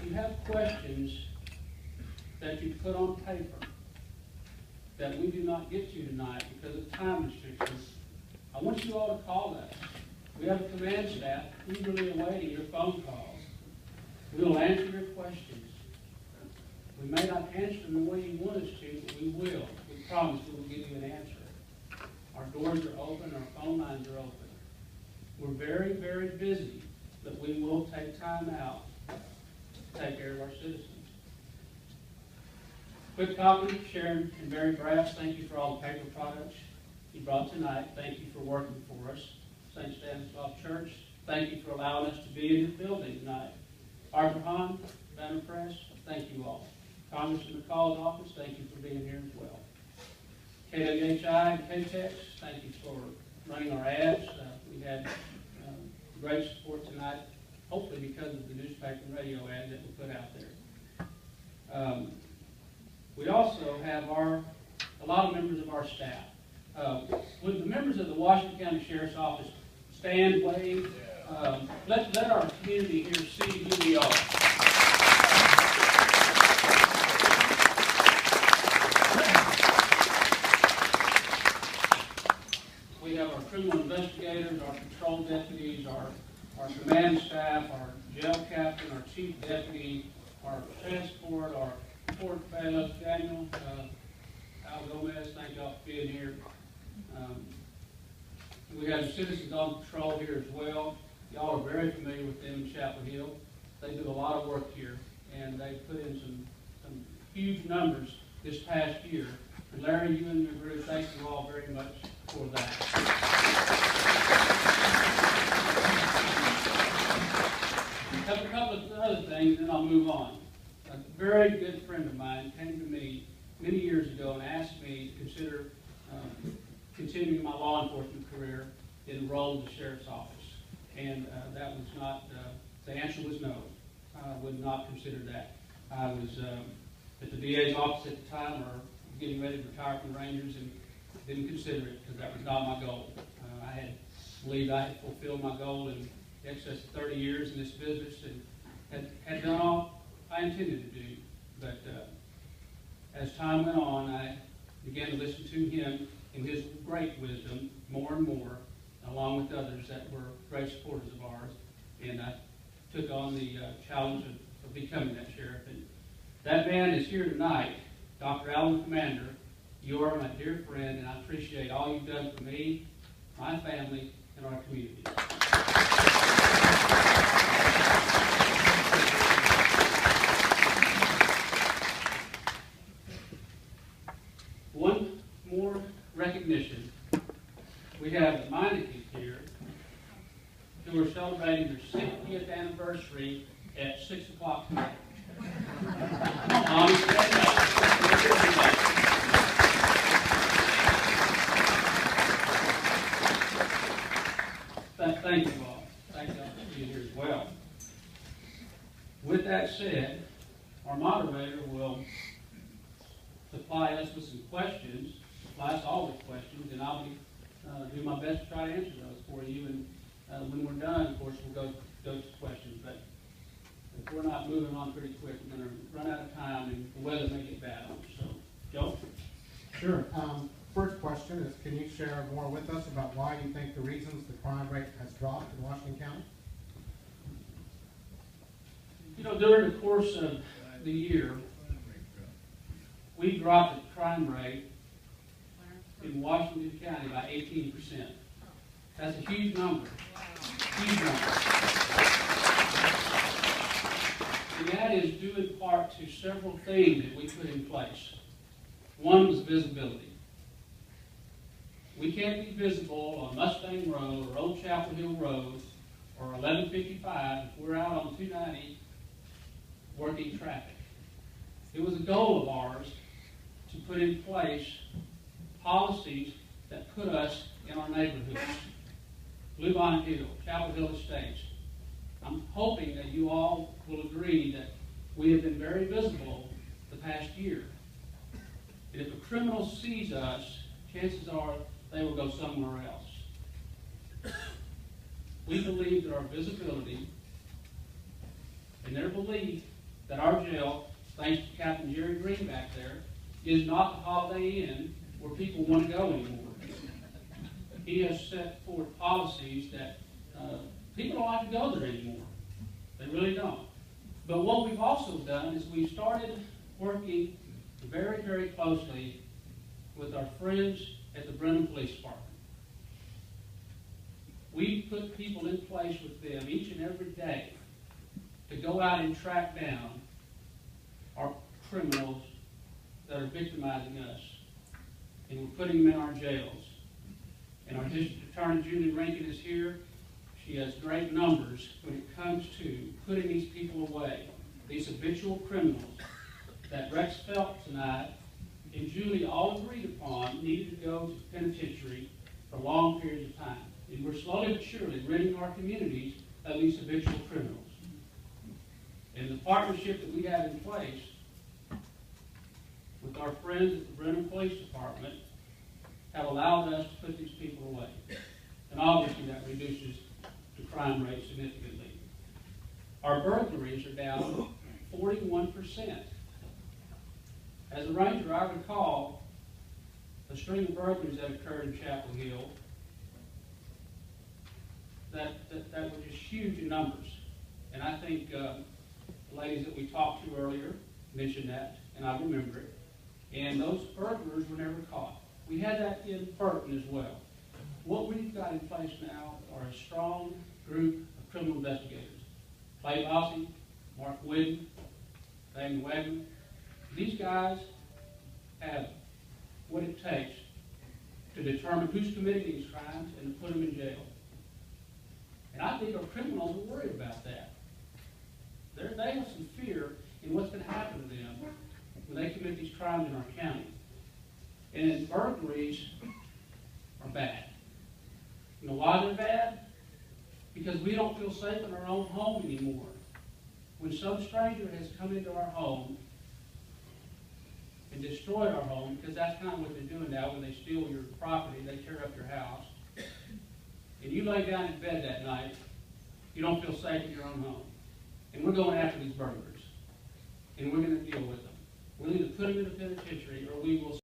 you have questions that you put on paper that we do not get to tonight because of time restrictions, I want you all to call us. We have a command staff eagerly awaiting your phone calls. We will answer your questions. We may not answer them the way you want us to, but we will. We promise we will give you an answer. Our doors are open, our phone lines are open. We're very, very busy, but we will take time out to take care of our citizens. Quick copy, Sharon and Barry Brass, thank you for all the paper products you brought tonight. Thank you for working for us. St. Stanislaus Church, thank you for allowing us to be in this building tonight. Arthur Hahn, Banner Press, thank you all. Congressman McCall's office, thank you for being here as well. KWHI and KTEX, thank you for running our ads. We had great support tonight, hopefully because of the newspaper and radio ad that we put out there. We also have a lot of members of our staff. Would the members of the Washington County Sheriff's Office stand, wave? Let our community here see who we are. We have our criminal investigators, our patrol deputies, our command staff, our jail captain, our chief deputy, our transport, our court bailiff, Daniel, Al Gomez, thank y'all for being here. We have the citizens on patrol here as well. Y'all are very familiar with them in Chapel Hill. They do a lot of work here, and they put in some huge numbers this past year. And Larry, you and your group, thank you all very much for that. A couple of other things, and then I'll move on. A very good friend of mine came to me many years ago and asked me to consider continuing my law enforcement career and enroll in the sheriff's office. And that was not, the answer was no. I would not consider that. I was at the DA's office at the time, or getting ready to retire from the Rangers, and didn't consider it because that was not my goal. I believed I had fulfilled my goal in excess of 30 years in this business and had done all I intended to do. But as time went on, I began to listen to him and his great wisdom more and more, along with others that were great supporters of ours. And I took on the challenge of becoming that sheriff. And that man is here tonight, Dr. Alan Commander. You are my dear friend, and I appreciate all you've done for me, my family, and our community. One more recognition. We have the Meinekes here, who are celebrating their 60th anniversary at 6 o'clock tonight. Thank you all. Thank you all for being here as well. With that said, our moderator will supply us with some questions, supply us all with questions, and I'll do my best to try to answer those for you. And when we're done, of course, we'll go to questions. But if we're not moving on pretty quick, we're going to run out of time, and the weather may get bad on us. So, Joe? Sure. First question is, can you share more with us about why you think the reasons the crime rate has dropped in Washington County? You know, during the course of the year, we dropped the crime rate in Washington County by 18%. That's a huge number. Huge number. And that is due in part to several things that we put in place. One was visibility. We can't be visible on Mustang Road or Old Chapel Hill Road or 1155 if we're out on 290 working traffic. It was a goal of ours to put in place policies that put us in our neighborhoods. Bluebonnet Hill, Chapel Hill Estates. I'm hoping that you all will agree that we have been very visible the past year. And if a criminal sees us, chances are they will go somewhere else. We believe that our visibility and their belief that our jail, thanks to Captain Jerry Green back there, is not the Holiday Inn where people want to go anymore. He has set forth policies that people don't like to go there anymore. They really don't. But what we've also done is we've started working very, very closely with our friends at the Brenham Police Department. We put people in place with them each and every day to go out and track down our criminals that are victimizing us. And we're putting them in our jails. And our district attorney, Julie Rankin, is here. She has great numbers when it comes to putting these people away, these habitual criminals that Rex Phelps and I and Julie all agreed upon needed to go to the penitentiary for long periods of time. And we're slowly but surely ridding our communities of these habitual criminals. And the partnership that we have in place with our friends at the Brenham Police Department have allowed us to put these people away. And obviously that reduces the crime rate significantly. Our burglaries are down 41%. As a ranger, I recall a string of burglaries that occurred in Chapel Hill that were just huge in numbers. And I think the ladies that we talked to earlier mentioned that, and I remember it. And those burglars were never caught. We had that in Burton as well. What we've got in place now are a strong group of criminal investigators. Clay Bossy, Mark Whidden, Daniel Wegman. These guys have what it takes to determine who's committing these crimes and to put them in jail. And I think our criminals are worried about that. They have some fear in what's going to happen to them when they commit these crimes in our county. And burglaries are bad. You know why they're bad? Because we don't feel safe in our own home anymore. When some stranger has come into our home and destroyed our home, because that's kind of what they're doing now when they steal your property, they tear up your house, and you lay down in bed that night, you don't feel safe in your own home. And we're going after these burglars, and we're going to deal with them. We'll either put them in the penitentiary or we will